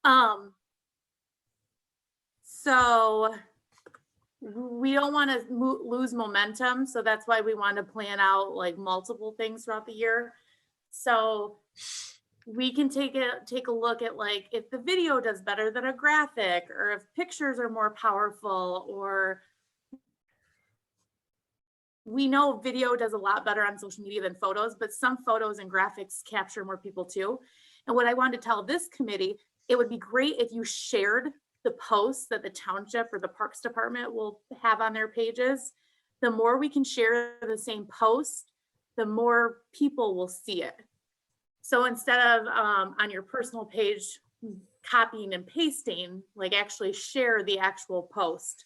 Um, so we don't want to lose momentum. So that's why we want to plan out like multiple things throughout the year. So we can take a look at like if the video does better than a graphic, or if pictures are more powerful, or we know video does a lot better on social media than photos, but some photos and graphics capture more people too. And what I wanted to tell this committee, it would be great if you shared the posts that the township or the Parks Department will have on their pages. The more we can share the same post, the more people will see it. So instead of on your personal page, copying and pasting, like actually share the actual post.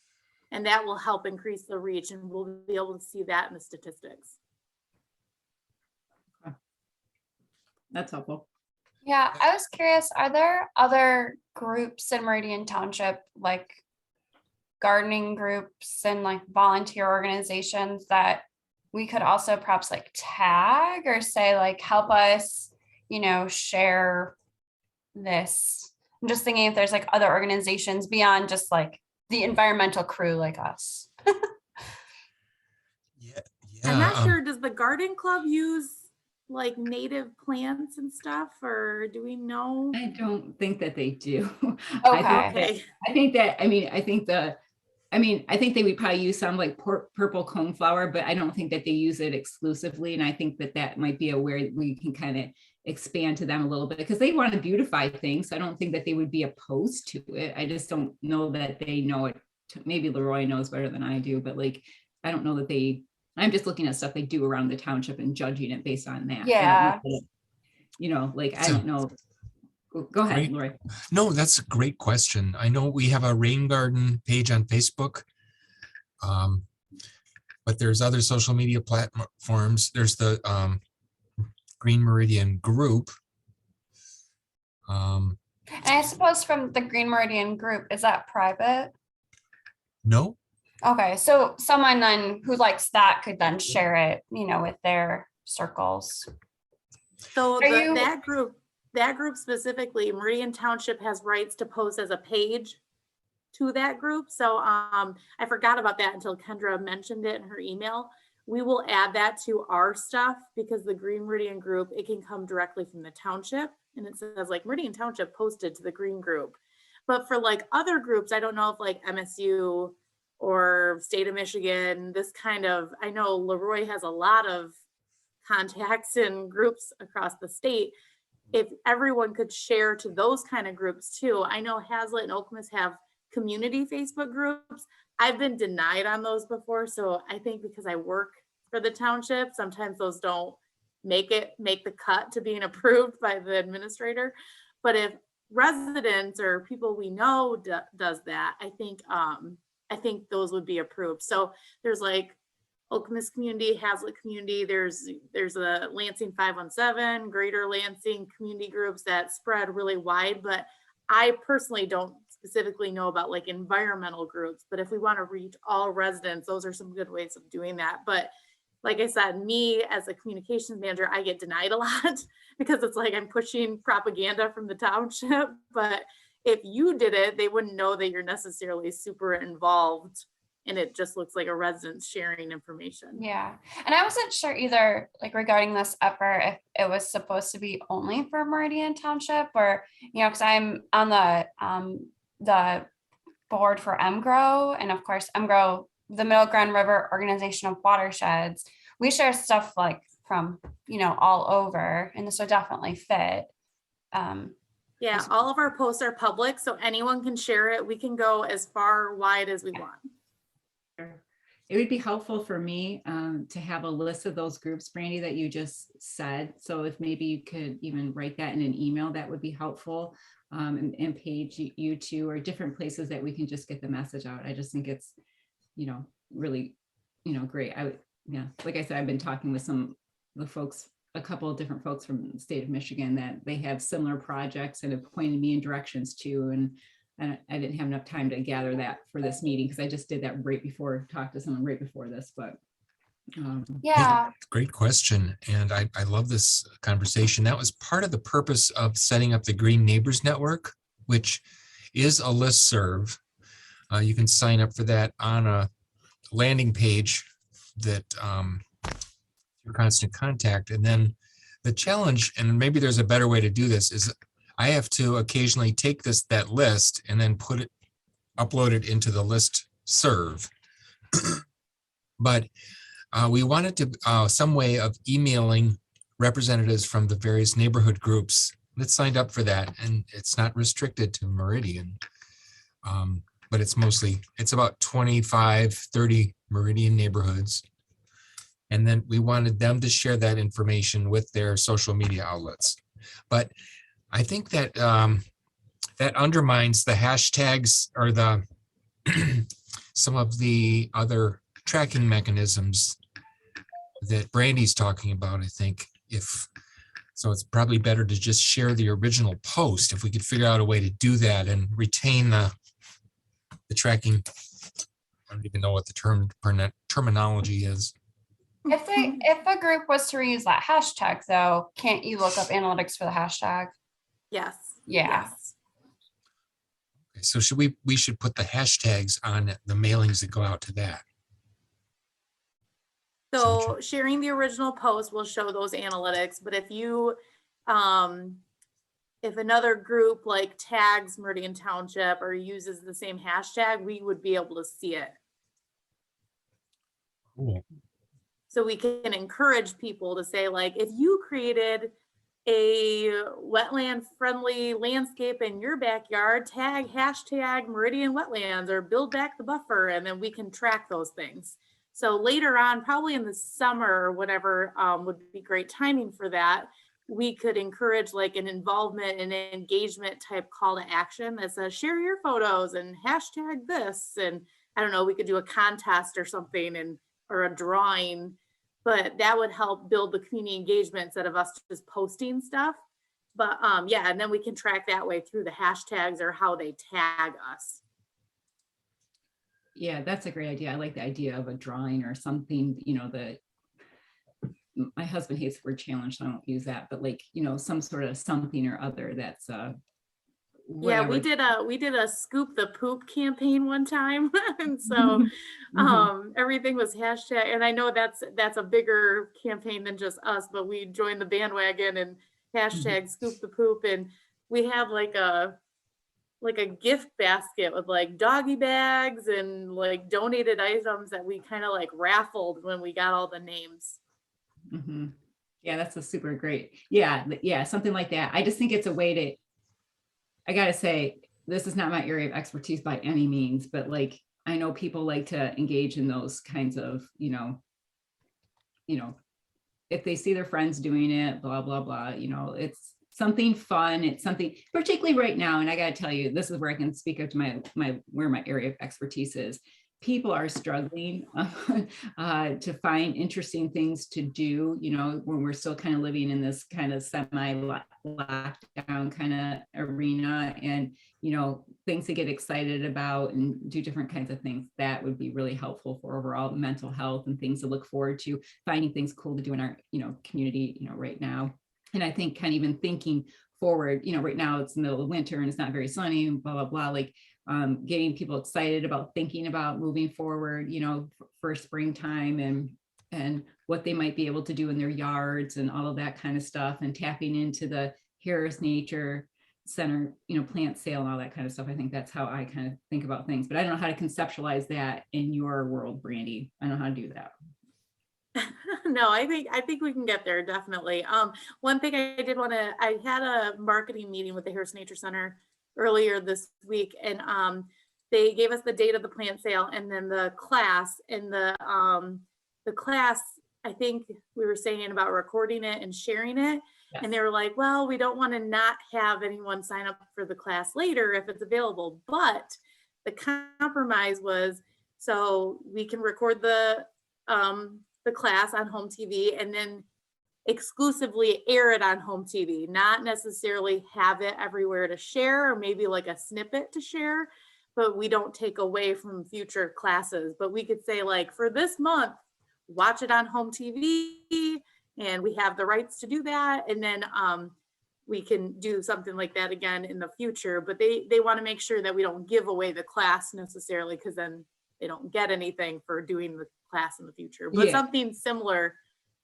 And that will help increase the reach, and we'll be able to see that in the statistics. That's helpful. Yeah, I was curious, are there other groups in Meridian Township, like gardening groups and like volunteer organizations that we could also perhaps like tag or say like, help us, you know, share this? I'm just thinking if there's like other organizations beyond just like the environmental crew like us. Yeah, I'm not sure, does the garden club use like native plants and stuff, or do we know? I don't think that they do. Okay. I think they would probably use some like purple coneflower, but I don't think that they use it exclusively. And I think that that might be a where we can kind of expand to them a little bit, because they want to beautify things. I don't think that they would be opposed to it. I just don't know that they know it. Maybe Leroy knows better than I do, but like, I don't know that I'm just looking at stuff they do around the township and judging it based on that. Yeah. I don't know. Go ahead, Leroy. No, that's a great question. I know we have a rain garden page on Facebook, but there's other social media platforms. There's the Green Meridian group. And I suppose from the Green Meridian group, is that private? No. Okay, so someone then who likes that could then share it, you know, with their circles. So that group specifically, Meridian Township has rights to post as a page to that group. So I forgot about that until Kendra mentioned it in her email. We will add that to our stuff, because the Green Meridian group, it can come directly from the township, and it says like Meridian Township posted to the Green group. But for like other groups, I don't know if like MSU or State of Michigan, this kind of, I know Leroy has a lot of contacts in groups across the state. If everyone could share to those kind of groups too. I know Hazlet and Okemos have community Facebook groups. I've been denied on those before. So I think because I work for the township, sometimes those don't make the cut to being approved by the administrator. But if residents or people we know does that, I think those would be approved. So there's like Okemos community, Hazlet community, there's a Lansing 517, Greater Lansing community groups that spread really wide, but I personally don't specifically know about like environmental groups. But if we want to reach all residents, those are some good ways of doing that. But like I said, me as a communications manager, I get denied a lot because it's like I'm pushing propaganda from the township. But if you did it, they wouldn't know that you're necessarily super involved, and it just looks like a resident sharing information. Yeah. And I wasn't sure either, like regarding this effort, if it was supposed to be only for Meridian Township, or, you know, because I'm on the board for MGROW, and of course MGROW, the Middle Grand River Organization of Watersheds, we share stuff like from, you know, all over, and this would definitely fit. Yeah, all of our posts are public, so anyone can share it. We can go as far wide as we want. It would be helpful for me to have a list of those groups, Brandy, that you just said. So if maybe you could even write that in an email, that would be helpful. And page you to, or different places that we can just get the message out. I just think it's, you know, really, you know, great. Like I said, I've been talking with a couple of different folks from the state of Michigan that they have similar projects and have pointed me in directions to, and I didn't have enough time to gather that for this meeting because I just did that talked to someone right before this, but yeah. Great question. And I love this conversation. That was part of the purpose of setting up the Green Neighbors Network. which is a listserv. You can sign up for that on a landing page that your constant contact. And then the challenge, and maybe there's a better way to do this, is I have to occasionally take that list and then upload it into the list serve. But we wanted to some way of emailing representatives from the various neighborhood groups that signed up for that, and it's not restricted to Meridian. But it's about 25, 30 Meridian neighborhoods. And then we wanted them to share that information with their social media outlets. But I think that that undermines the hashtags or the some of the other tracking mechanisms that Brandy's talking about. I think so it's probably better to just share the original post if we could figure out a way to do that and retain the tracking. I don't even know what the terminology is. If a group was to reuse that hashtag though, can't you look up analytics for the hashtag? Yes. Yeah. Yes. Okay, so we should put the hashtags on the mailings that go out to that. So sharing the original post will show those analytics, but if you, if another group like tags Meridian Township or uses the same hashtag, we would be able to see it. Cool. So we can encourage people to say, like, if you created a wetland friendly landscape in your backyard, tag hashtag Meridian Wetlands or build back the buffer, and then we can track those things. So later on, probably in the summer or whatever would be great timing for that, we could encourage like an involvement and engagement type call to action that says share your photos and hashtag this. And I don't know, we could do a contest or something or a drawing, but that would help build the community engagement instead of us just posting stuff. But yeah, and then we can track that way through the hashtags or how they tag us. Yeah, that's a great idea. I like the idea of a drawing or something, my husband hates the word challenge, so I don't use that, but like, some sort of something or other that's yeah, we did a scoop the poop campaign one time. And so everything was hashtag, and I know that's a bigger campaign than just us, but we joined the bandwagon and hashtag scoop the poop, and we have like a gift basket with like doggy bags and like donated items that we kind of like raffled when we got all the names. Mm-hmm. Yeah, that's a super great. Yeah, something like that. I just think it's a way to, I gotta say, this is not my area of expertise by any means, but like, I know people like to engage in those kinds of, if they see their friends doing it, blah, blah, blah, it's something fun. It's something, particularly right now. And I got to tell you, this is where I can speak up to where my area of expertise is. People are struggling to find interesting things to do, when we're still kind of living in this kind of semi-lockdown kind of arena, and, things to get excited about and do different kinds of things. That would be really helpful for overall mental health and things to look forward to, finding things cool to do in our, community, right now. And I think kind of even thinking forward, right now it's the middle of winter and it's not very sunny and blah, blah, blah, like getting people excited about thinking about moving forward, for springtime and what they might be able to do in their yards and all of that kind of stuff, and tapping into the Harris Nature Center, plant sale and all that kind of stuff. I think that's how I kind of think about things, but I don't know how to conceptualize that in your world, Brandy. I don't know how to do that. No, I think we can get there, definitely. One thing I had a marketing meeting with the Harris Nature Center earlier this week, and they gave us the date of the plant sale and then the class. And the class, I think we were saying about recording it and sharing it. Yes. And they were like, well, we don't want to not have anyone sign up for the class later if it's available. But the compromise was, so we can record the class on home TV and then exclusively air it on home TV, not necessarily have it everywhere to share, or maybe like a snippet to share, but we don't take away from future classes. But we could say, like, for this month, watch it on home TV, and we have the rights to do that. And then we can do something like that again in the future, but they want to make sure that we don't give away the class necessarily, because then they don't get anything for doing the class in the future, but Yeah. something similar,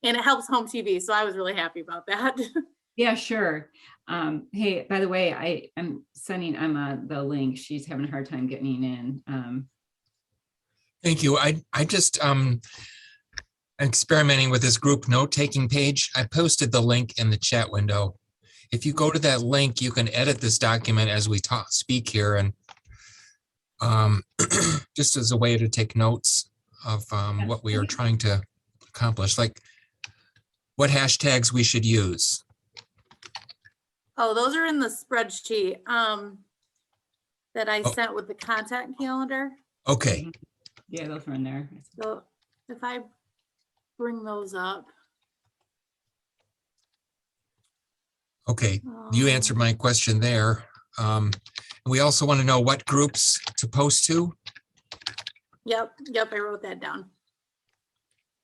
and it helps home TV. So I was really happy about that. Yeah, sure. Hey, by the way, I'm sending Emma the link. She's having a hard time getting in. Thank you. I just experimenting with this group note-taking page. I posted the link in the chat window. If you go to that link, you can edit this document as we speak here, and just as a way to take notes of what we are trying to accomplish, like what hashtags we should use. Oh, those are in the spreadsheet that I Oh. sent with the content calendar. Okay. Yeah, those are in there. So if I bring those up. Okay, you answered my question there. We also want to know what groups to post to. Yep, I wrote that down.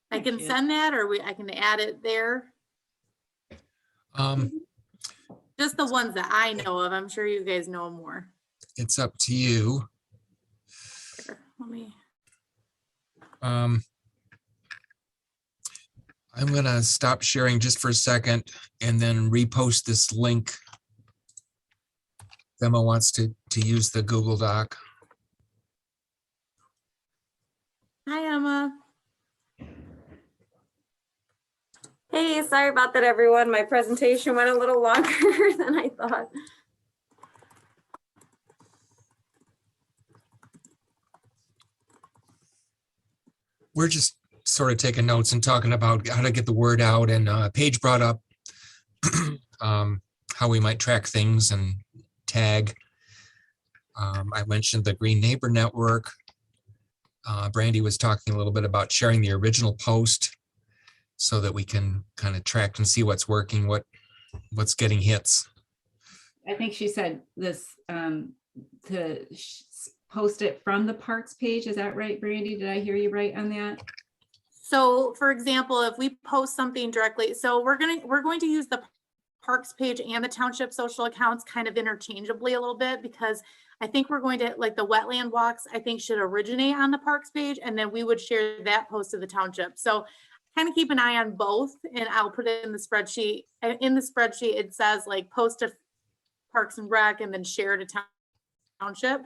I can Thank you. send that, or I can add it there. Just the ones that I know of. I'm sure you guys know more. It's up to you. Here, let me. I'm gonna stop sharing just for a second and then repost this link. If Emma wants to use the Google Doc. Hi, Emma. Hey, sorry about that, everyone. My presentation went a little longer than I thought. We're just sort of taking notes and talking about how to get the word out, and Paige brought up how we might track things and tag. I mentioned the Green Neighbor Network. Brandy was talking a little bit about sharing the original post so that we can kind of track and see what's working, what's getting hits. I think she said this to post it from the parks page. Is that right, Brandy? Did I hear you right on that? So for example, if we post something directly, so we're going to use the parks page and the township social accounts kind of interchangeably a little bit, because I think we're going to, like, the wetland walks, I think should originate on the parks page, and then we would share that post to the township. So kind of keep an eye on both, and I'll put it in the spreadsheet. In the spreadsheet, it says like post to Parks and Rec and then share to township.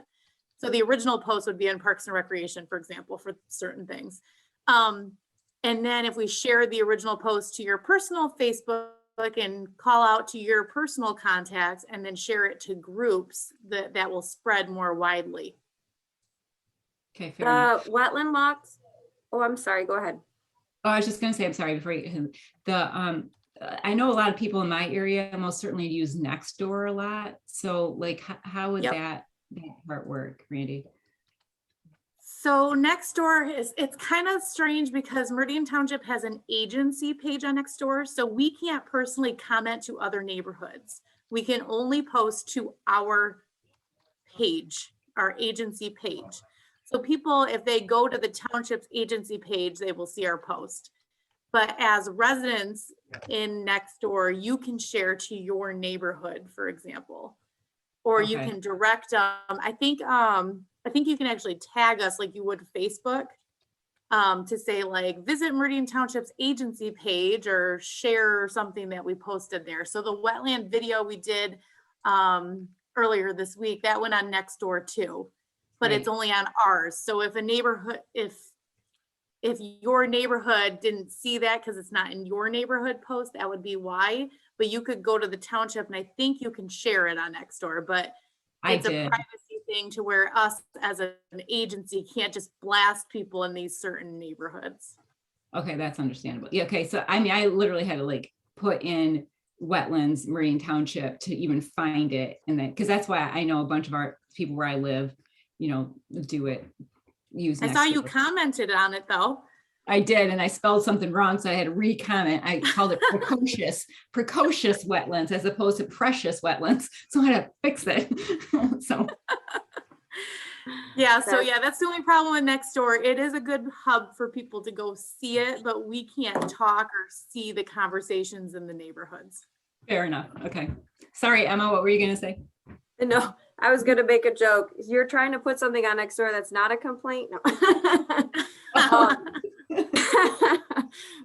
So the original post would be in Parks and Recreation, for example, for certain things. And then if we share the original post to your personal Facebook and call out to your personal contacts and then share it to groups, that will spread more widely. Okay, fair enough. Wetland walks. Oh, I'm sorry. Go ahead. Oh, I was just gonna say, I'm sorry, before you, I know a lot of people in my area most certainly use Nextdoor a lot. So like, how would Yep. that part work, Randy? So Nextdoor it's kind of strange because Meridian Township has an agency page on Nextdoor. So we can't personally comment to other neighborhoods. We can only post to our page, our agency page. So people, if they go to the township's agency page, they will see our post. But as residents in Nextdoor, you can share to your neighborhood, for example, or you Okay. can direct I think you can actually tag us like you would Facebook, to say like visit Meridian Township's agency page or share something that we posted there. So the wetland video we did earlier this week, that went on Nextdoor too, but it's Right. only on ours. So if a neighborhood, if your neighborhood didn't see that because it's not in your neighborhood post, that would be why. But you could go to the township and I think you can share it on Nextdoor, but it's a did. privacy thing to where us as an agency can't just blast people in these certain neighborhoods. Okay, that's understandable. Yeah, okay, so I mean, I literally had to like put in wetlands, Meridian Township to even find it. And then, because that's why I know a bunch of our people where I live, do it, use I saw you Nextdoor. commented on it though. I did, and I spelled something wrong, so I had to re-comment. I called it precocious wetlands as opposed to precious wetlands. So I had to fix it. So Yeah, so yeah, that's the only problem with Nextdoor. It is a good hub for people to go see it, but we can't talk or see the conversations in the neighborhoods. Fair enough. Okay. Sorry, Emma, what were you gonna say? No, I was gonna make a joke. You're trying to put something on Nextdoor that's not a complaint? No.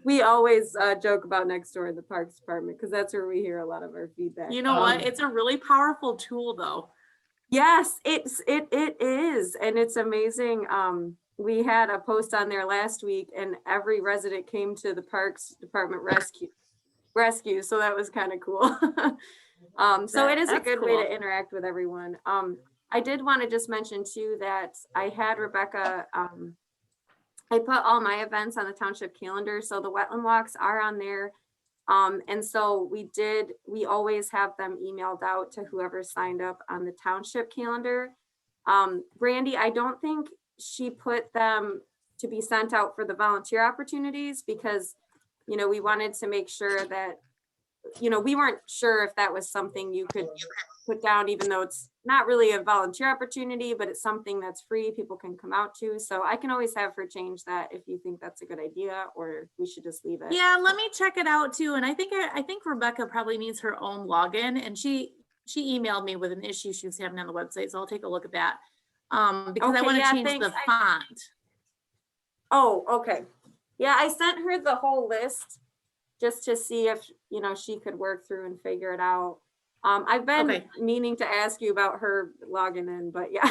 We always joke about Nextdoor in the Parks Department because that's where we hear a lot of our feedback. You know what? It's a really powerful tool though. Yes, it is, and it's amazing. We had a post on there last week, and every resident came to the Parks Department rescue. So that was kind of cool. So it is a That's good way cool. to interact with everyone. I did want to just mention too that I had Rebecca. I put all my events on the township calendar, so the wetland walks are on there. And so we always have them emailed out to whoever signed up on the township calendar. Brandy, I don't think she put them to be sent out for the volunteer opportunities because, you know, we wanted to make sure that, you know, we weren't sure if that was something you could put down, even though it's not really a volunteer opportunity, but it's something that's free, people can come out to. So I can always have her change that if you think that's a good idea, or we should just leave it. Yeah, let me check it out too. And I think Rebecca probably needs her own login, and she emailed me with an issue she was having on the website. So I'll take a look at that. Because I Okay, want to yeah, change thanks. the font. Oh, okay. Yeah, I sent her the whole list just to see if, you know, she could work through and figure it out. I've been Okay. meaning to ask you about her logging in, but yeah.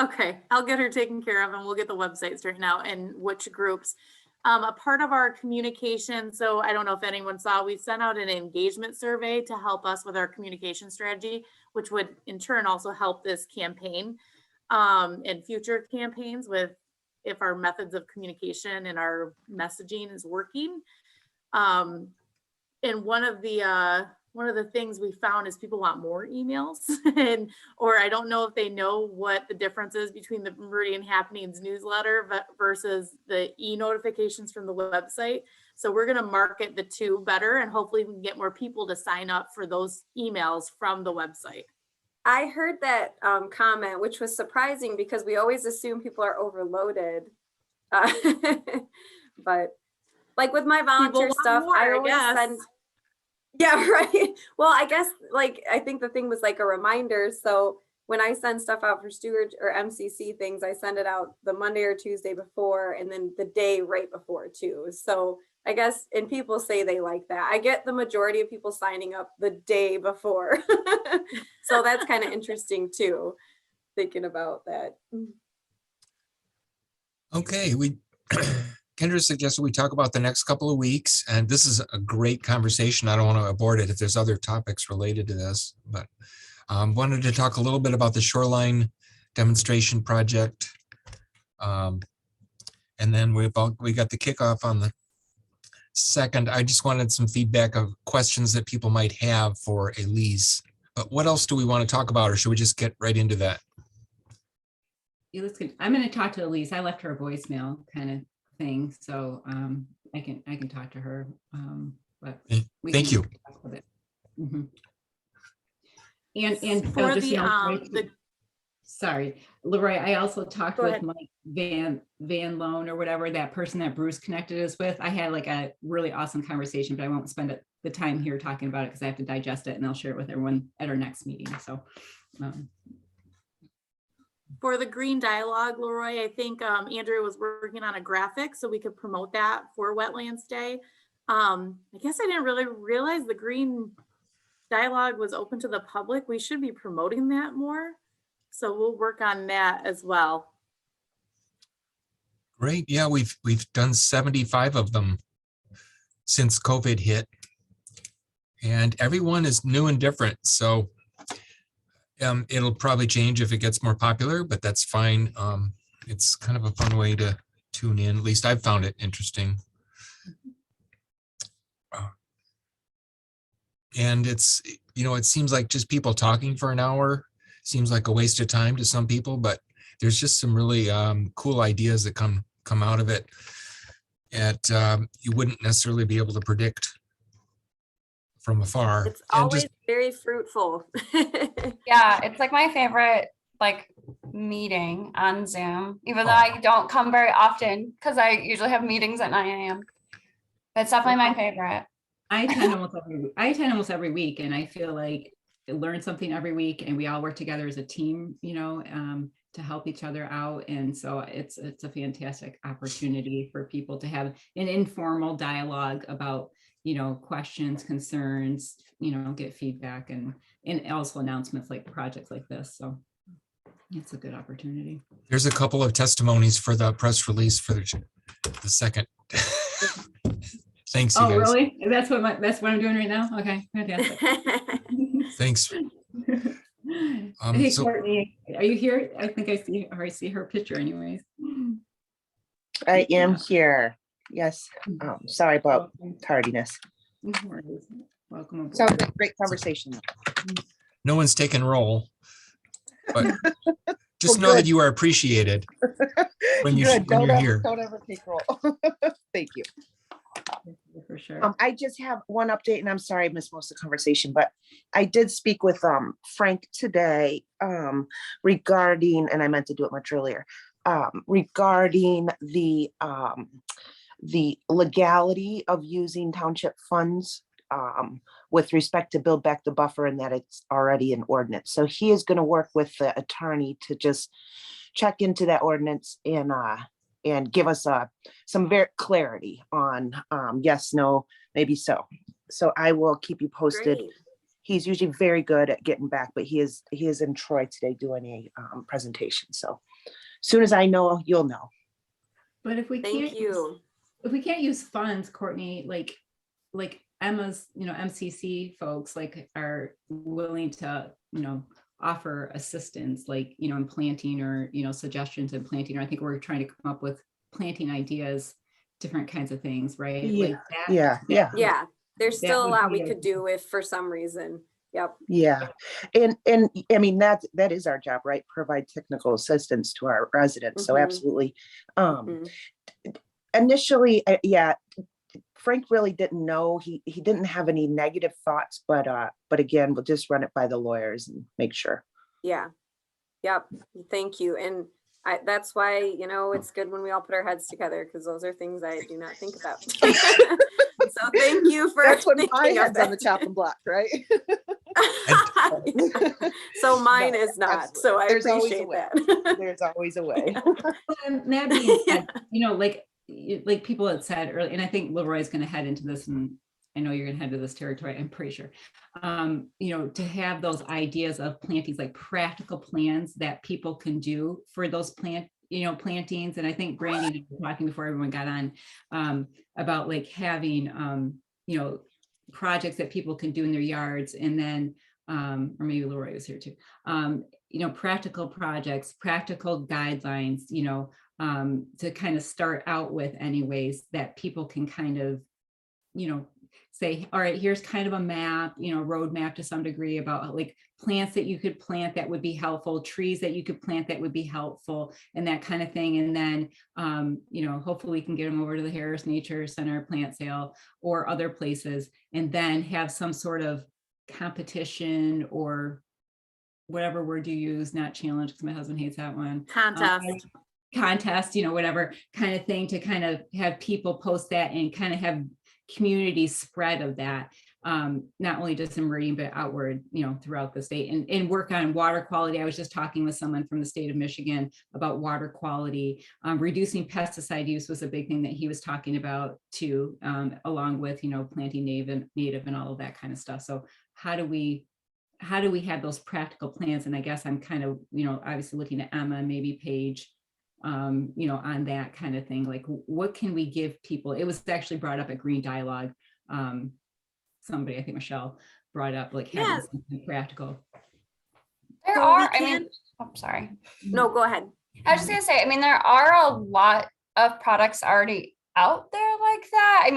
Okay, I'll get her taken care of and we'll get the website straightened out and which groups. A part of our communication, so I don't know if anyone saw, we sent out an engagement survey to help us with our communication strategy, which would in turn also help this campaign and future campaigns with if our methods of communication and our messaging is working. And one of the things we found is people want more emails or I don't know if they know what the difference is between the Meridian Happenings newsletter versus the e-notifications from the website. So we're going to market the two better and hopefully we can get more people to sign up for those emails from the website. I heard that comment, which was surprising because we always assume people are overloaded. But like with my volunteer want stuff, more, I I always guess. send. Yeah, right. Well, I guess like I think the thing was like a reminder. So when I send stuff out for steward or MCC things, I send it out the Monday or Tuesday before and then the day right before too. So I guess, and people say they like that. I get the majority of people signing up the day before. So that's kind of interesting too, thinking about that. Okay, Kendra suggested we talk about the next couple of weeks, and this is a great conversation. I don't want to abort it if there's other topics related to this, but wanted to talk a little bit about the shoreline demonstration project. And then we got the kickoff on the 2nd. I just wanted some feedback of questions that people might have for Elise. But what else do we want to talk about, or should we just get right into that? Yeah, that's good. I'm going to talk to Elise. I left her a voicemail kind of thing, so I can talk to her. But Thank you. Mm-hmm. And For just, the sorry, Leroy, I also talked Go with ahead. Mike Van Loan or whatever, that person that Bruce connected us with. I had like a really awesome conversation, but I won't spend the time here talking about it because I have to digest it and I'll share it with everyone at our next meeting. So for the green dialogue, Leroy, I think Andrea was working on a graphic so we could promote that for Wetlands Day. I guess I didn't really realize the green dialogue was open to the public. We should be promoting that more. So we'll work on that as well. Great. Yeah, we've done 75 of them since COVID hit, and everyone is new and different. So it'll probably change if it gets more popular, but that's fine. It's kind of a fun way to tune in. At least I've found it interesting. And it's, you know, it seems like just people talking for an hour seems like a waste of time to some people, but there's just some really cool ideas that come out of it that you wouldn't necessarily be able to predict from afar. It's always very fruitful. Yeah, it's like my favorite like meeting on Zoom, even though I don't come very often because I usually have meetings at 9 a.m. It's definitely my favorite. I attend almost every week, and I feel like I learn something every week, and we all work together as a team, to help each other out. And so it's a fantastic opportunity for people to have an informal dialogue about, questions, concerns, get feedback, and also announcements like projects like this. So it's a good opportunity. There's a couple of testimonies for the press release for the second. Thanks, you Oh, guys. really? That's what I'm doing right now? Okay, fantastic. Thanks. Hey, So Courtney, are you here? I think I see her picture anyways. I am here. Yes. Sorry about tardiness. No worries. Welcome aboard. So great conversation. no one's taken roll, but just Well, know that good. you are appreciated when Good. you're here. Don't ever take roll. Thank you. For sure. I just have one update, and I'm sorry I missed most of the conversation, but I did speak with Frank today regarding, and I meant to do it much earlier, regarding the legality of using township funds with respect to build back the buffer, and that it's already an ordinance. So he is going to work with the attorney to just check into that ordinance and give us some very clarity on yes, no, maybe so. So I will keep you posted. Great. He's usually very good at getting back, but he is in Troy today doing a presentation. So as soon as I know, you'll know. But if we Thank you. if we can't use funds, Courtney, like Emma's, MCC folks are willing to, offer assistance, in planting or, suggestions in planting, or I think we're trying to come up with planting ideas, different kinds of things, right? Yeah. Yeah, there's still a would lot be we could do if for some reason. Yep. Yeah. And I mean, that is our job, right? Provide technical assistance to our residents. So Mhm. absolutely. Mhm. Initially, yeah, Frank really didn't know. He didn't have any negative thoughts, but again, we'll just run it by the lawyers and make sure. Yeah. Yep. Thank you. And that's why, it's good when we all put our heads together, because those are things I do not think about. So thank you for That's when my thinking of head's on the that. chopping block, right? Yeah. So mine No, is not. absolutely. So I There's always a appreciate way. that. There's always a way. And that being said, like people had said earlier, and I think Leroy's going to head into this, and I know you're going to head to this territory, I'm pretty sure, to have those ideas of plantings, like practical plans that people can do for those plantings. And I think Brandy was talking before everyone got on about having, projects that people can do in their yards, and then, or maybe Leroy was here too, practical projects, practical guidelines, to kind of start out with anyways, that people can kind of, say, all right, here's kind of a map, road map to some degree about plants that you could plant that would be helpful, trees that you could plant that would be helpful, and that kind of thing. And then, hopefully we can get them over to the Harris Nature Center plant sale or other places, and then have some sort of competition or whatever word you use, not challenge, because my husband hates that one. Contest, whatever kind of thing, to kind of have people post that and kind of have community spread of that, not only just in Meridian, but outward, throughout the state, and work on water quality. I was just talking with someone from the state of Michigan about water quality. Reducing pesticide use was a big thing that he was talking about too, along with, planting native and all of that kind of stuff. So how do we have those practical plans? And I guess I'm kind of, obviously looking at Emma, maybe Paige, on that kind of thing. What can we give people? It was actually brought up at Green Dialogue. Somebody, I think Michelle, brought up having something practical. There So are, we can- I'm sorry. No, go ahead. I was just gonna say, there are a lot of products already out there like that.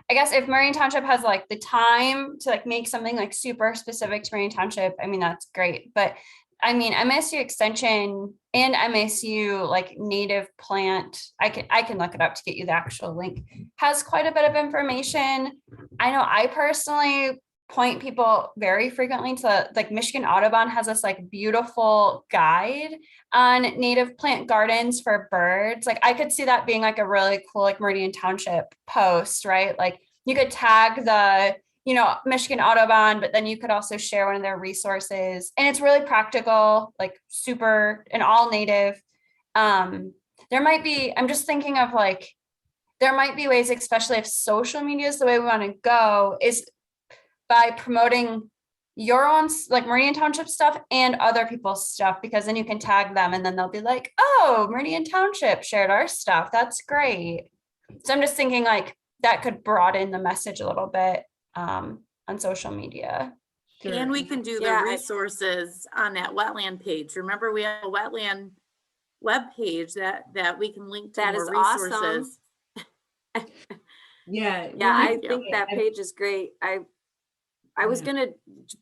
I guess if Marion Township has the time to make something super specific to Marion Township, that's great. But MSU Extension and MSU native plant, I can look it up to get you the actual link, has quite a bit of information. I know I personally point people very frequently to Michigan Audubon has this beautiful guide on native plant gardens for birds. I could see that being a really cool Meridian Township post, right? you could tag the, Michigan Audubon, but then you could also share one of their resources. And it's really practical, like super and all native. There might be, I'm just thinking of like, there might be ways, especially if social media is the way we want to go, is by promoting your own like Meridian Township stuff and other people's stuff, because then you can tag them and then they'll be like, oh, Meridian Township shared our stuff. That's great. So I'm just thinking like that could broaden the message a little bit on social media. And we can do the Yeah, resources on that wetland page. Remember, we have a wetland web page that we can link to That more is awesome. resources. Yeah. Yeah, I Thank you. think that page is great. I was Yeah. gonna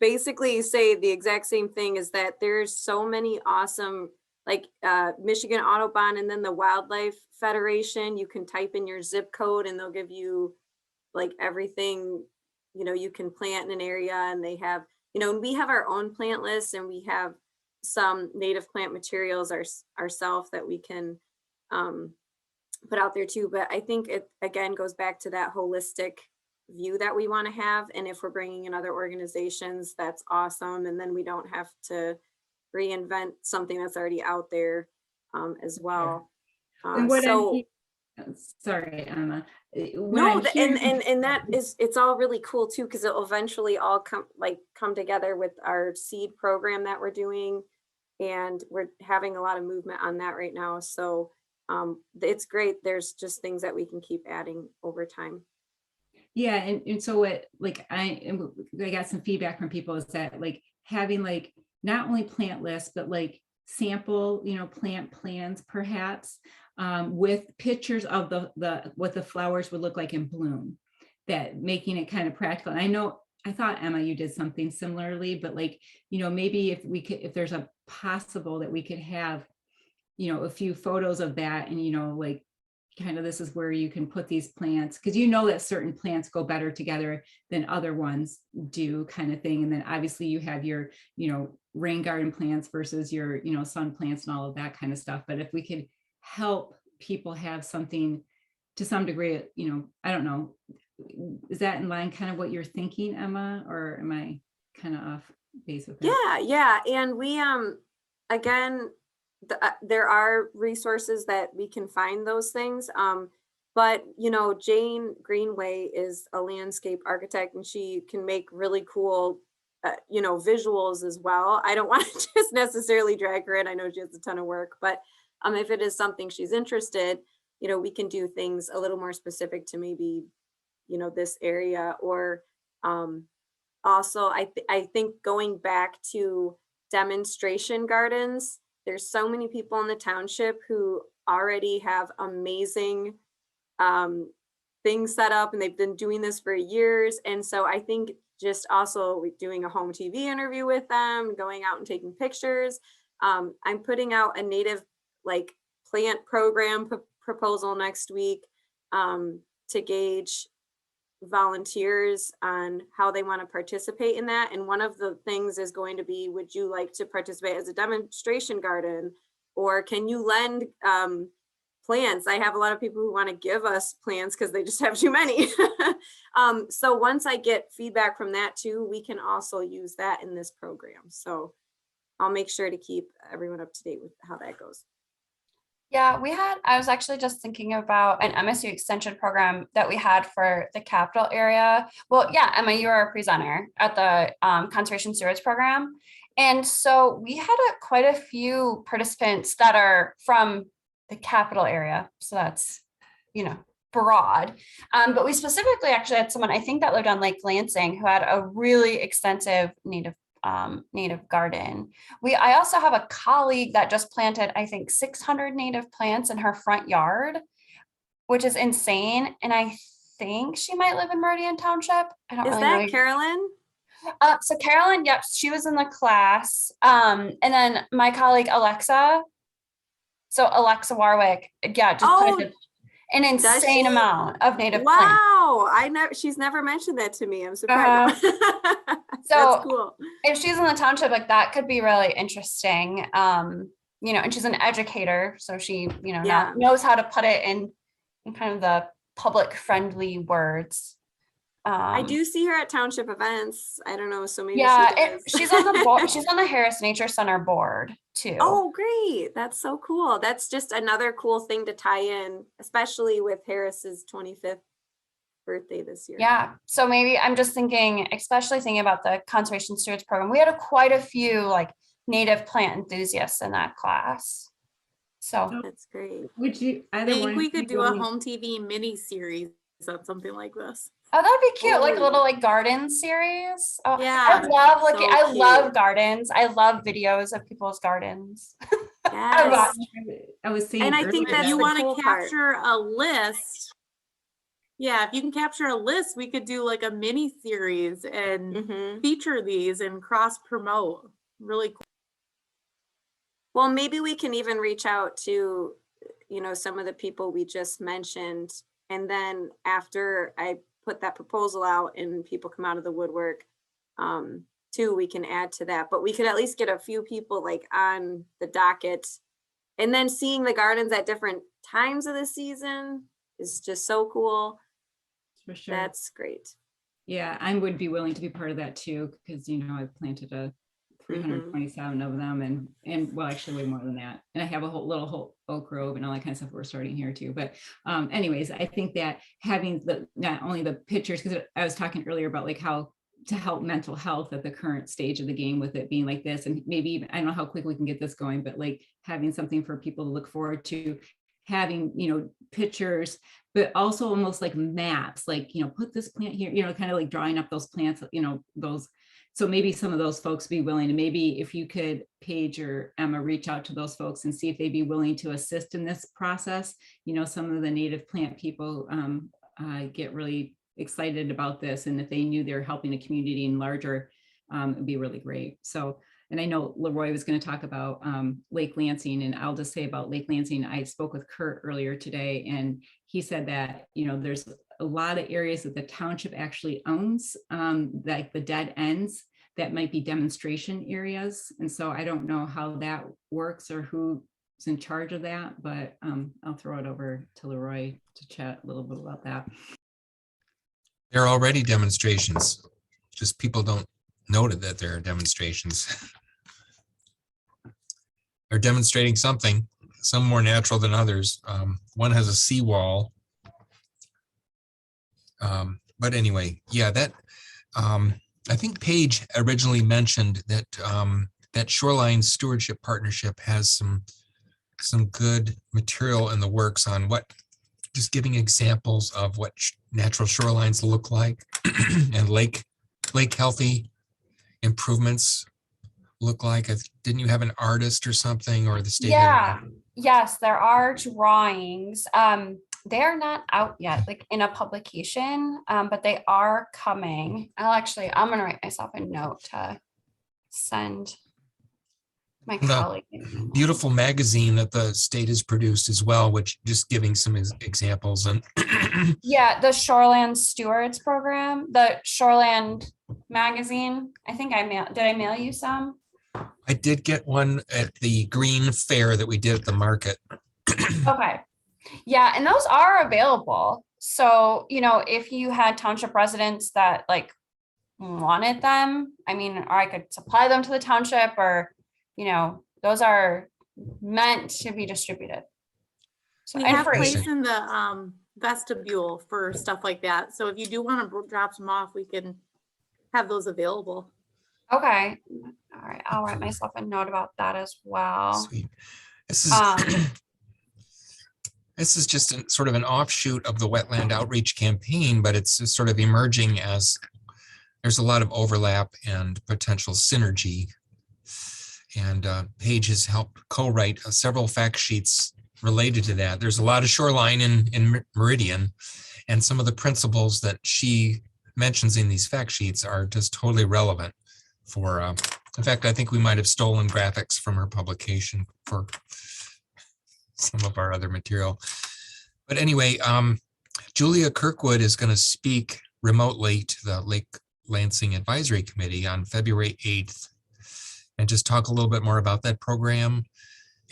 basically say the exact same thing, is that there's so many awesome, like Michigan Audubon and then the Wildlife Federation. You can type in your zip code and they'll give you like everything, you can plant in an area, and they have, and we have our own plant list, and we have some native plant materials ourselves that we can put out there too. But I think it again goes back to that holistic view that we want to have. And if we're bringing in other organizations, that's awesome. And then we don't have to reinvent something that's already out there as well. And what So sorry, Emma. no, and that is, it's all really cool too, because it'll eventually all come together with our seed program that we're doing. And we're having a lot of movement on that right now. So it's great. There's just things that we can keep adding over time. Yeah, and so what, like I got some feedback from people is that like having like not only plant lists, but like sample, plant plans perhaps, with pictures of the what the flowers would look like in bloom, that making it kind of practical. And I thought, Emma, you did something similarly, but like, maybe if there's a possible that we could have, a few photos of that, and, like kind of this is where you can put these plants, because that certain plants go better together than other ones do, kind of thing. And then obviously you have your, rain garden plants versus your, sun plants and all of that kind of stuff. But if we could help people have something to some degree, I don't know, is that in line kind of what you're thinking, Emma, or am I kind of off base with that? Yeah. And we, again, there are resources that we can find those things. But, Jane Greenway is a landscape architect, and she can make really cool, visuals as well. I don't want to just necessarily drag her in. I know she has a ton of work, but if it is something she's interested, we can do things a little more specific to maybe, this area. Or also, I think going back to demonstration gardens, there's so many people in the township who already have amazing things set up, and they've been doing this for years. And so I think just also doing a home TV interview with them, going out and taking pictures. I'm putting out a native like plant program proposal next week to gauge volunteers on how they want to participate in that. And one of the things is going to be, would you like to participate as a demonstration garden, or can you lend plants? I have a lot of people who want to give us plants because they just have too many. So once I get feedback from that too, we can also use that in this program. So I'll make sure to keep everyone up to date with how that goes. Yeah, I was actually just thinking about an MSU extension program that we had for the capital area. Well, yeah, Emma, you were a presenter at the Conservation Stewards program. And so we had quite a few participants that are from the capital area. So that's, broad. But we specifically actually had someone, I think, that lived on Lake Lansing, who had a really extensive native garden. I also have a colleague that just planted, I think, 600 native plants in her front yard, which is insane. And I think she might live in Meridian Township. I don't Is really that know. Carolyn? So Carolyn, yep, she was in the class. And then my colleague Alexa. So Alexa Warwick, yeah, just planted an insane amount of native plants. Wow, she's never mentioned that to me. I'm surprised. So that's cool. If she's in the township, like that could be really interesting. And she's an educator, so she, knows how to put it in kind of the public friendly words. I do see her at township events. I don't know, so maybe Yeah, she does. she's on the board. She's on the Harris Nature Center board too. Oh, great. That's so cool. That's just another cool thing to tie in, especially with Harris's 25th birthday this year. Yeah. So maybe I'm just thinking, especially thinking about the Conservation Stewards Program. We had quite a few like native plant enthusiasts in that class. So That's great. Would you, I either think one we of could you do a willing- home TV mini series on something like this. oh, that'd be cute, like a Oh. little like garden series. Oh, Yeah, I love looking. so I love cute. gardens. I love videos of people's gardens. Yes. I was saying And I think earlier If that's you the want to cool part. capture a list, yeah, if you can capture a list, we could do like a mini series and Mhm. feature these and cross promote. Really cool. Well, maybe we can even reach out to, some of the people we just mentioned. And then after I put that proposal out and people come out of the woodwork, too, we can add to that. But we could at least get a few people like on the docket. And then seeing the gardens at different times of the season is just so cool. For sure. That's great. Yeah, I would be willing to be part of that too, because I've planted 327 of them and well, actually way more than that. And I have a whole oak grove and all that kind of stuff we're starting here too. But anyways, I think that having not only the pictures, because I was talking earlier about like how to help mental health at the current stage of the game with it being like this, and maybe even, I don't know how quick we can get this going, but like having something for people to look forward to, having pictures, but also almost like maps, like put this plant here, kind of like drawing up those plants, those. So maybe some of those folks be willing to, maybe if you could, Paige or Emma, reach out to those folks and see if they'd be willing to assist in this process. Some of the native plant people get really excited about this, and if they knew they're helping a community in larger, it'd be really great. So, and I know Leroy was going to talk about Lake Lansing, and I'll just say about Lake Lansing, I spoke with Kurt earlier today, and he said that, there's a lot of areas that the township actually owns, like the dead ends that might be demonstration areas. And so I don't know how that works or who's in charge of that, but I'll throw it over to Leroy to chat a little bit about that. There are already demonstrations, just people don't note that there are demonstrations. They're demonstrating something, some more natural than others. One has a seawall. But anyway, yeah, that I think Paige originally mentioned that that Shoreline Stewardship Partnership has some good material in the works on just giving examples of what natural shorelines look like and lake healthy improvements look like. Didn't you have an artist or something, or the state? Yeah. Yes, there are drawings. They are not out yet, like in a publication, but they are coming. I'm gonna write myself a note to send my colleague. Beautiful magazine that the state has produced as well, which just giving some examples. And yeah, the Shoreland Stewards Program, the Shoreland magazine. I think did I mail you some? I did get one at the green fair that we did at the market. Okay. Yeah, and those are available. So, if you had township residents that like wanted them, or I could supply them to the township, or, those are meant to be distributed. So, We and have free. place in the vestibule for stuff like that. So if you do want to drop them off, we can have those available. Okay. All right. I'll write myself a note about that as well. Sweet. This is just sort of an offshoot of the wetland outreach campaign, but it's just sort of emerging as there's a lot of overlap and potential synergy. And Paige has helped co-write several fact sheets related to that. There's a lot of shoreline in Meridian, and some of the principles that she mentions in these fact sheets are just totally relevant for, in fact, I think we might have stolen graphics from her publication for some of our other material. But anyway, Julia Kirkwood is going to speak remotely to the Lake Lansing Advisory Committee on February 8th and just talk a little bit more about that program.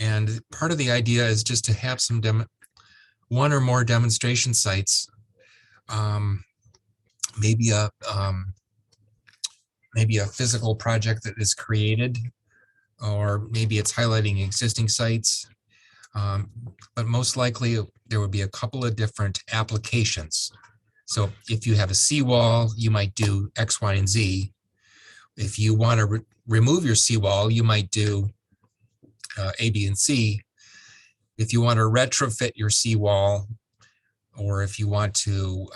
And part of the idea is just to have one or more demonstration sites maybe a physical project that is created, or maybe it's highlighting existing sites. But most likely there would be a couple of different applications. So if you have a seawall, you might do X, Y, and Z. If you want to remove your seawall, you might do A, B, and C. If you want to retrofit your seawall, or if you want to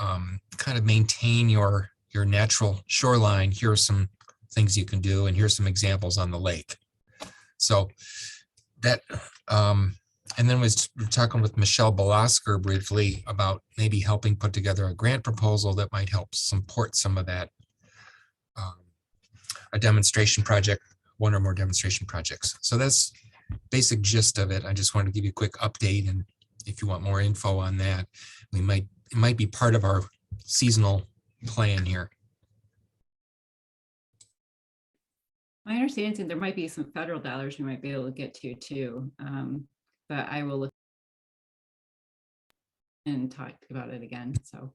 kind of maintain your natural shoreline, here are some things you can do, and here's some examples on the lake. So that, and then we're talking with Michelle Balasker briefly about maybe helping put together a grant proposal that might help support some of that, a demonstration project, one or more demonstration projects. So that's basic gist of it. I just wanted to give you a quick update, and if you want more info on that, it might be part of our seasonal plan here. My understanding is that there might be some federal dollars we might be able to get to too, but I will look and talk about it again. So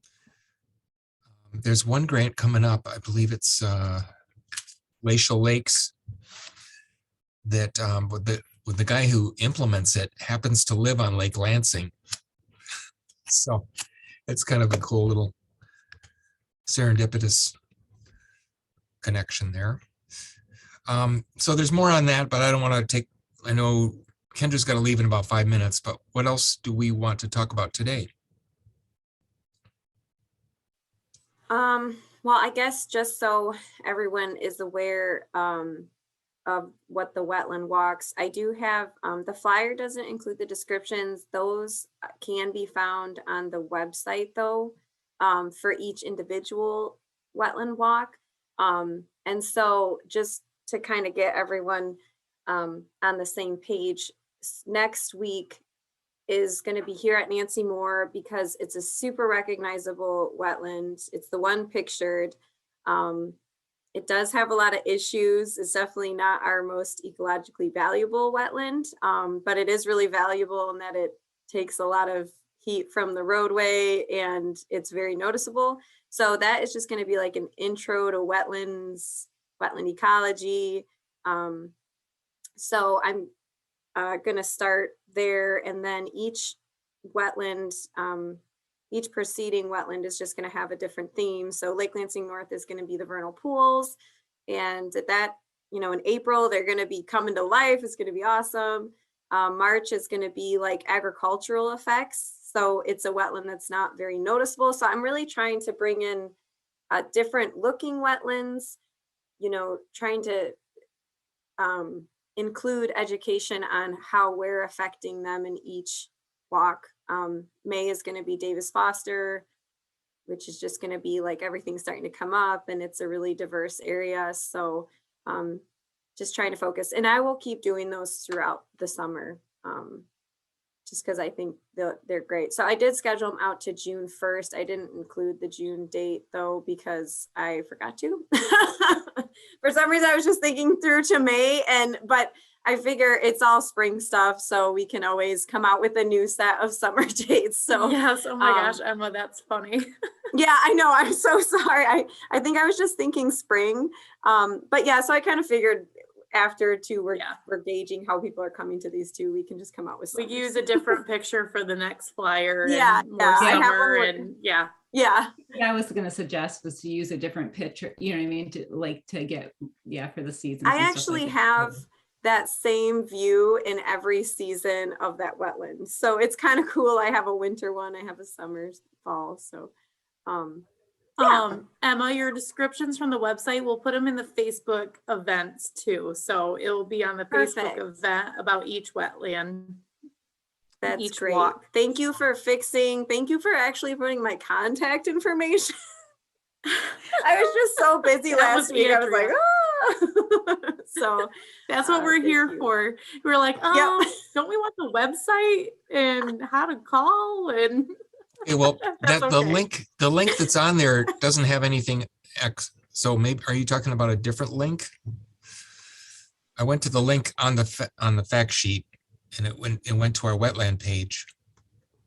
There's one grant coming up. I believe it's Glacial Lakes, that with the guy who implements it happens to live on Lake Lansing. So it's kind of a cool little serendipitous connection there. So there's more on that, but I don't want to take, I know Kendra's got to leave in about 5 minutes, but what else do we want to talk about today? Well, I guess just so everyone is aware of what the wetland walks, I do have, the flyer doesn't include the descriptions. Those can be found on the website though, for each individual wetland walk. And so just to kind of get everyone on the same page, next week is going to be here at Nancy Moore because it's a super recognizable wetland. It's the one pictured. It does have a lot of issues. It's definitely not our most ecologically valuable wetland, but it is really valuable in that it takes a lot of heat from the roadway and it's very noticeable. So that is just going to be like an intro to wetlands, wetland ecology. So I'm going to start there, and then each wetland, each preceding wetland is just going to have a different theme. So Lake Lansing North is going to be the vernal pools, and that, you know, in April they're going to be coming to life. It's going to be awesome. March is going to be like agricultural effects, so it's a wetland that's not very noticeable. So I'm really trying to bring in different looking wetlands, you know, trying to include education on how we're affecting them in each walk. May is going to be Davis Foster, which is just going to be like everything's starting to come up, and it's a really diverse area. So just trying to focus, and I will keep doing those throughout the summer, just because I think they're great. So I did schedule them out to June 1st. I didn't include the June date though, because I forgot to. For some reason, I was just thinking through to May, but I figure it's all spring stuff, so we can always come out with a new set of summer dates. So yes, oh my gosh, Emma, that's funny. yeah, I know. I'm so sorry. I think I was just thinking spring. But yeah, so I kind of figured after two, we're gauging how people are coming to these two. We can just come out with we use a different picture for the next flyer. Yeah, and more summer and yeah. I was going to suggest was to use a different picture, you know what I mean, to get for the season. I actually have that same view in every season of that wetland, so it's kind of cool. I have a winter one, I have a summer, fall. So Emma, your descriptions from the website, we'll put them in the Facebook events too, so it will be on the Facebook event about each wetland. That's each great. walk. Thank you for actually putting my contact information. I was just so busy last week. I was like, oh. So that's what we're here for. We're like, don't we want the website and how to call? And okay, well, the link that's on there doesn't have anything. So maybe, are you talking about a different link? I went to the link on the fact sheet, and it went to our wetland page.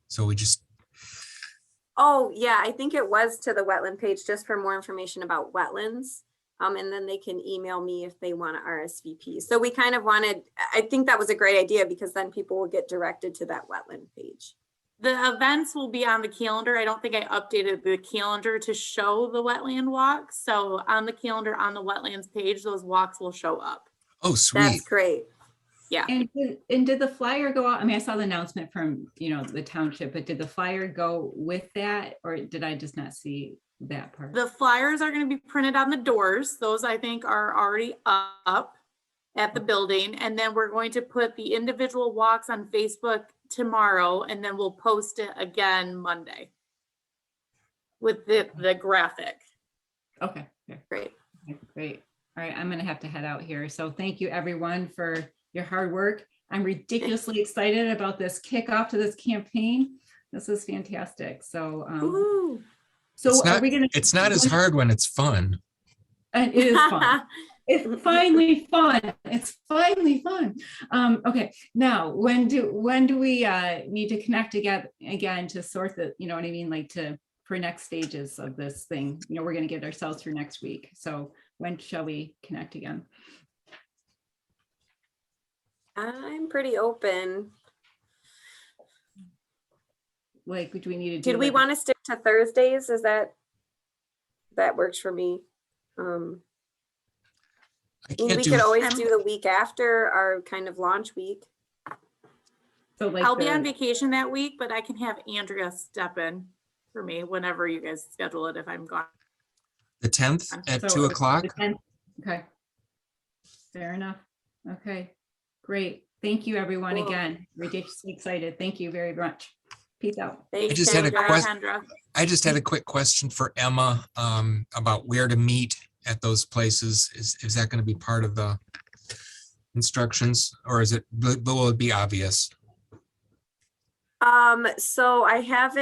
So we just, Oh, yeah, I think it was to the wetland page just for more information about wetlands. And then they can email me if they want to RSVP. So we kind of wanted, I think that was a great idea because then people will get directed to that wetland page. The events will be on the calendar. I don't think I updated the calendar to show the wetland walks. So on the calendar, on the wetlands page, those walks will show up. Oh, sweet. That's great. Yeah. And did the flyer go out? I mean, I saw the announcement from, the township, but did the flyer go with that, or did I just not see that part? The flyers are going to be printed on the doors. Those I think are already up at the building. And then we're going to put the individual walks on Facebook tomorrow, and then we'll post it again Monday with the graphic. Okay. Great. Great. All right, I'm gonna have to head out here. So thank you everyone for your hard work. I'm ridiculously excited about this kickoff to this campaign. This is fantastic. So, Ooh. are we gonna? It's not as hard when it's fun. And it is fun. It's finally fun. It's finally fun. Okay, now when do we need to connect again to sort the, you know what I mean, like for next stages of this thing? We're gonna get ourselves through next week. So when shall we connect again? I'm pretty open. Like, do we need to do? Did we want to stick to Thursdays? Is that works for me? We could always do the week after our kind of launch week. So like I'll be on vacation that week, but I can have Andrea step in for me whenever you guys schedule it if I'm gone. The 10th at So 2 o'clock. the 10th. Okay. Fair enough. Okay, great. Thank you, everyone. Cool. Again, ridiculously excited. Thank you very much. Peace out. Thanks, just had a Kendra. question. Kendra. I just had a quick question for Emma about where to meet at those places. Is that going to be part of the instructions, or will it be obvious? So I have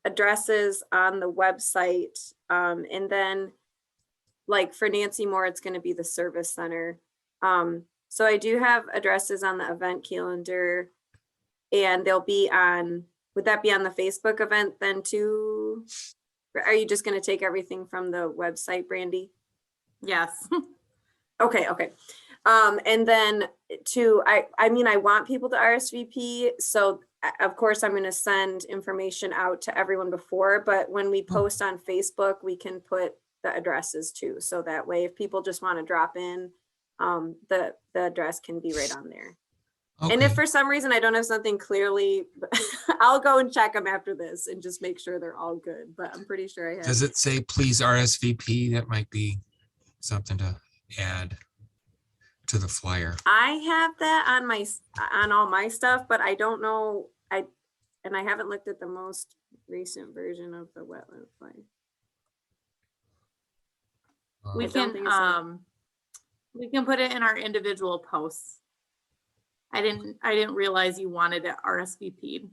addresses on the website. And then like for Nancy Moore, it's going to be the service center. So I do have addresses on the event calendar, and they'll be on, would that be on the Facebook event then too? Are you just going to take everything from the website, Brandy? Yes. Okay. And then I mean, I want people to RSVP. So of course I'm going to send information out to everyone before, but when we post on Facebook, we can put the addresses too. So that way, if people just want to drop in, the address can be right on there. Okay. And if for some reason I don't have something clearly, I'll go and check them after this and just make sure they're all good. But I'm pretty sure I have. Does it say please RSVP? That might be something to add to the flyer. I have that on all my stuff, but I don't know. I haven't looked at the most recent version of the wetland flyer. We I don't think it's on. we can put it in our individual posts. I didn't realize you wanted it RSVP'd.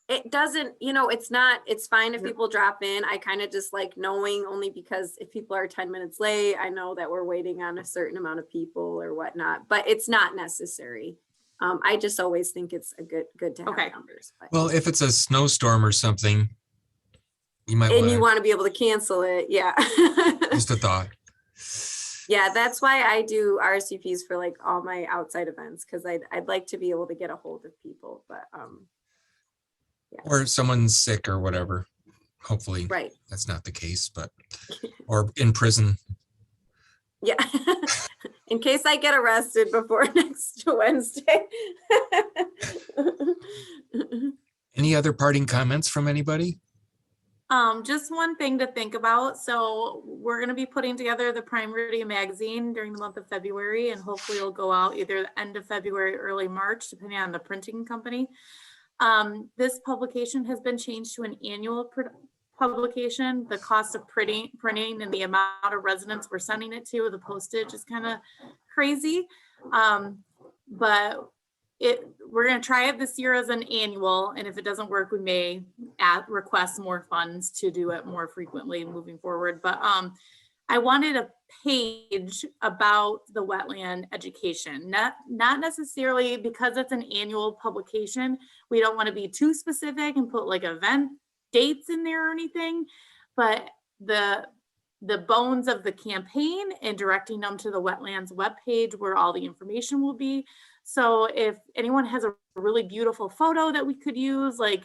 It doesn't, it's fine if people drop in. I kind of just like knowing, only because if people are 10 minutes late, I know that we're waiting on a certain amount of people or whatnot, but it's not necessary. I just always think it's a good to have Okay. numbers. But. Well, if it's a snowstorm or something, you might And you want want to be able to cancel it. Yeah. just a thought. Yeah, that's why I do RSVPs for like all my outside events, because I'd like to be able to get a hold of people, but yeah. Or someone's sick or whatever. Hopefully Right. that's not the case, but or in prison. Yeah. In case I get arrested before next Wednesday. Any other parting comments from anybody? Just one thing to think about. So we're going to be putting together the Prime Meridian magazine during the month of February, and hopefully it'll go out either the end of February, early March, depending on the printing company. This publication has been changed to an annual publication. The cost of printing and the amount of residents we're sending it to, the postage is kind of crazy. But we're going to try it this year as an annual, and if it doesn't work, we may request more funds to do it more frequently moving forward. But I wanted a page about the wetland education, not necessarily because it's an annual publication. We don't want to be too specific and put like event dates in there or anything, but the bones of the campaign and directing them to the wetlands webpage where all the information will be. So if anyone has a really beautiful photo that we could use, like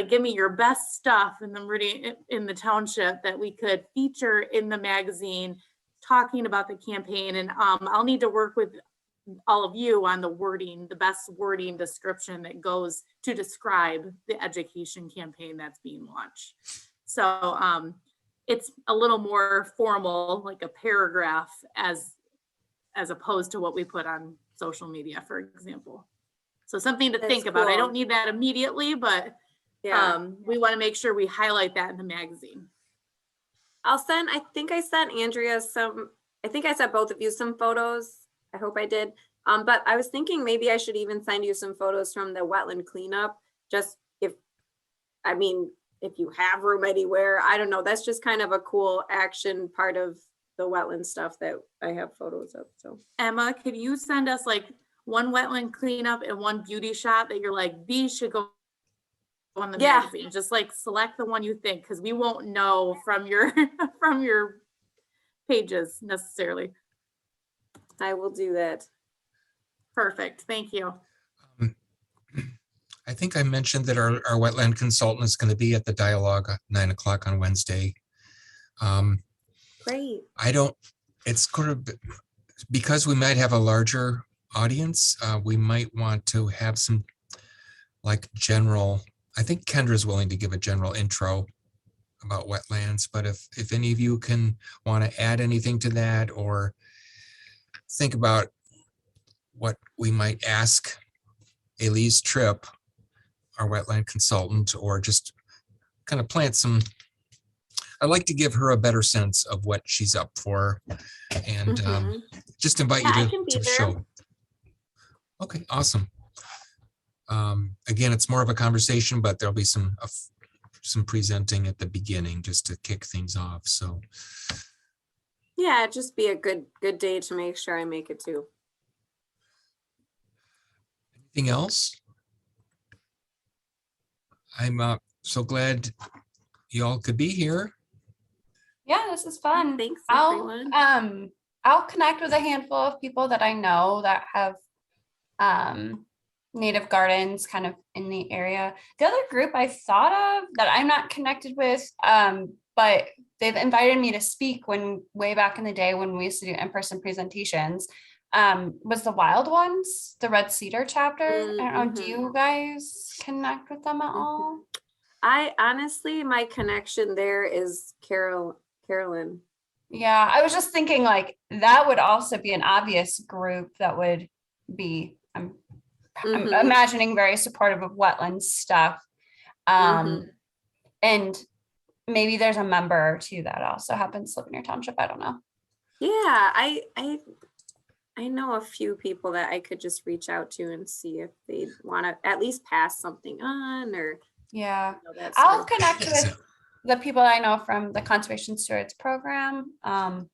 give me your best stuff in the township that we could feature in the magazine, talking about the campaign. And I'll need to work with all of you on the wording, the best wording description that goes to describe the education campaign that's being launched. So it's a little more formal, like a paragraph as opposed to what we put on social media, for example. So something to think about. I don't need that immediately, but we want to make sure we highlight that in the magazine. I think I sent Andrea I sent both of you some photos. I hope I did. But I was thinking maybe I should even send you some photos from the wetland cleanup. Just if you have room anywhere, I don't know. That's just kind of a cool action part of the wetland stuff that I have photos of. So Emma, could you send us like one wetland cleanup and one beauty shot that you're like, these should go on the magazine? Just like select the one you think, because we won't know from your from your pages necessarily. I will do that. Perfect. Thank you. I think I mentioned that our wetland consultant is going to be at the dialogue at 9 o'clock on Wednesday. Great. It's going to, because we might have a larger audience, we might want to have some like general, I think Kendra's willing to give a general intro about wetlands, but if any of you want to add anything to that or think about what we might ask Elise Tripp, our wetland consultant, or just kind of plant some, I'd like to give her a better sense of what she's up for and just invite you to the show. Okay, awesome. Again, it's more of a conversation, but there'll be some presenting at the beginning just to kick things off. So yeah, just be a good day to make sure I make it too. Anything else? I'm so glad you all could be here. Yeah, this is fun. Thanks, everyone. I'll connect with a handful of people that I know that have native gardens kind of in the area. The other group I thought of that I'm not connected with, but they've invited me to speak way back in the day when we used to do in-person presentations, was the Wild Ones, the Red Cedar chapter. I don't know, do you guys connect with them at all? I honestly, my connection there is Carolyn. Yeah, I was just thinking like that would also be an obvious group that would be, I'm imagining very supportive of wetland stuff. And maybe there's a member or two that also happens to live in your township. I don't know. Yeah, I know a few people that I could just reach out to and see if they'd want to at least pass something on or. Yeah, that I'll connect with the people I know from the Conservation Stewards program and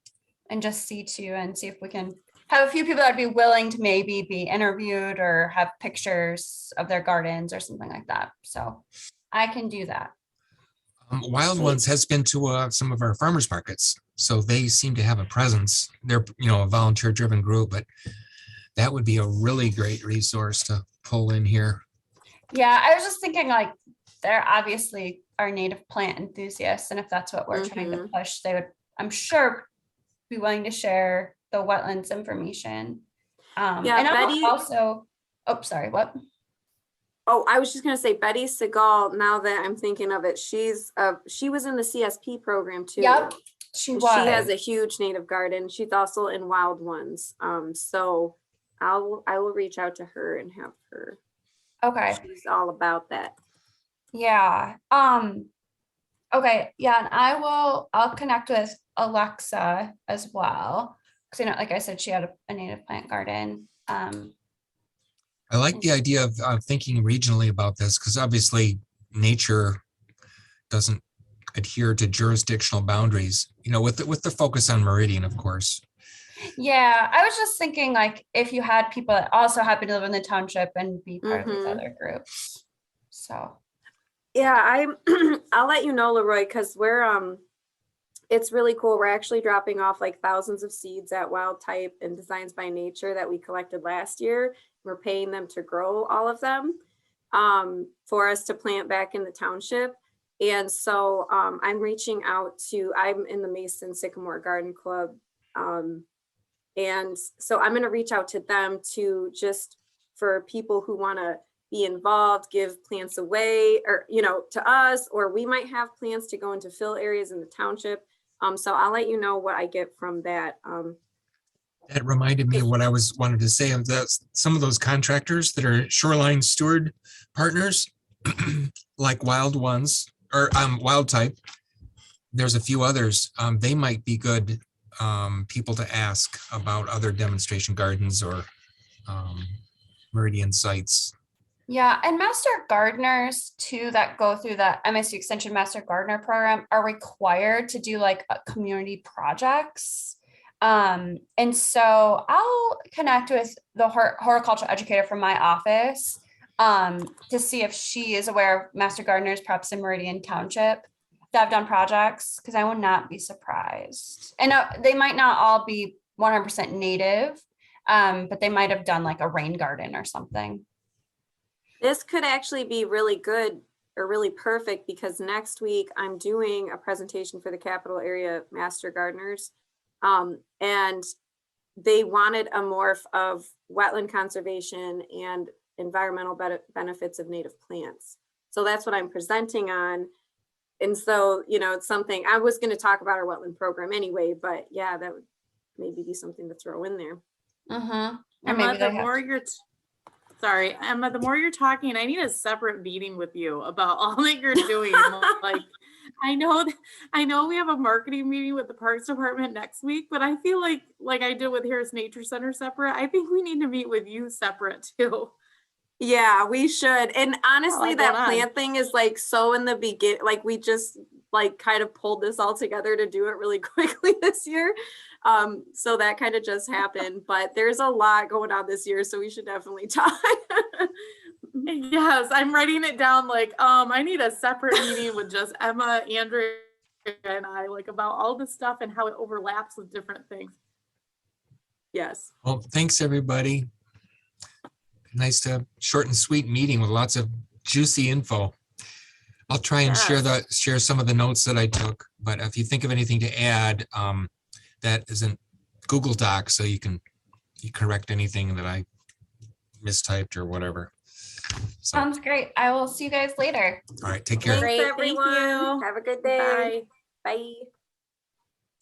just see if we can have a few people that would be willing to maybe be interviewed or have pictures of their gardens or something like that. So I can do that. Wild Ones has been to some of our farmers markets, so they seem to have a presence. They're a volunteer driven group, but that would be a really great resource to pull in here. Yeah, I was just thinking like they're obviously our native plant enthusiasts, and if that's what we're trying to push, they would, I'm sure, be willing to share the wetlands information. And Betty also, oh, sorry, what? Oh, I was just gonna say Betty Segal, now that I'm thinking of it, she was in the CSP program too. Yep, she was. She has a huge native garden. She's also in Wild Ones. So I will reach out to her and have her. Okay. She's all about that. Yeah. Okay. Yeah, and I'll connect with Alexa as well. Because like I said, she had a native plant garden. I like the idea of thinking regionally about this, because obviously nature doesn't adhere to jurisdictional boundaries, with the focus on Meridian, of course. Yeah, I was just thinking like if you had people that also happen to live in the township and be part of these Mhm. other groups. So, Yeah, I'll let you know, Leroy, because it's really cool. We're actually dropping off like thousands of seeds at Wild Type and Designs by Nature that we collected last year. We're paying them to grow all of them for us to plant back in the township. And so I'm reaching out I'm in the Mason Sycamore Garden Club. And so I'm going to reach out to them for people who want to be involved, give plants away, or, to us, or we might have plants to go into fill areas in the township. So I'll let you know what I get from that. That reminded me of what I wanted to say of some of those contractors that are shoreline steward partners, like Wild Ones or Wild Type. There's a few others. They might be good people to ask about other demonstration gardens or Meridian sites. yeah, and master gardeners too that go through that MSU Extension Master Gardener program are required to do like community projects. And so I'll connect with the horticultural educator from my office to see if she is aware of master gardeners, perhaps in Meridian Township, that have done projects, because I would not be surprised. And they might not all be 100% native, but they might have done like a rain garden or something. This could actually be really good or really perfect because next week I'm doing a presentation for the Capital Area Master Gardeners. And they wanted a morph of wetland conservation and environmental benefits of native plants. So that's what I'm presenting on. And so, it's something I was going to talk about our wetland program anyway, but yeah, that would maybe be something to throw in there. Mm-hmm. Emma, the more you're talking, I need a separate meeting with you about all that you're doing. Like, I know we have a marketing meeting with the Parks Department next week, but I feel like I did with Harris Nature Center separate. I think we need to meet with you separate too. Yeah, we should. And honestly, that going on. plant thing is like so in the beginning, like we just like kind of pulled this all together to do it really quickly this year. So that kind of just happened, but there's a lot going on this year, so we should definitely talk. Yes, I'm writing it down. Like, I need a separate meeting with just Emma, Andrea, and I, like, about all this stuff and how it overlaps with different things. Yes. Well, thanks, everybody. Nice to short and sweet meeting with lots of juicy info. I'll try and share some of the notes that I took, but if you think of anything to add, that isn't Google Doc, so you correct anything that I mistyped or whatever. So, Sounds great. I will see you guys later. all right, take care. Thanks, Great, thank everyone. you. Have a good day. Bye. Bye.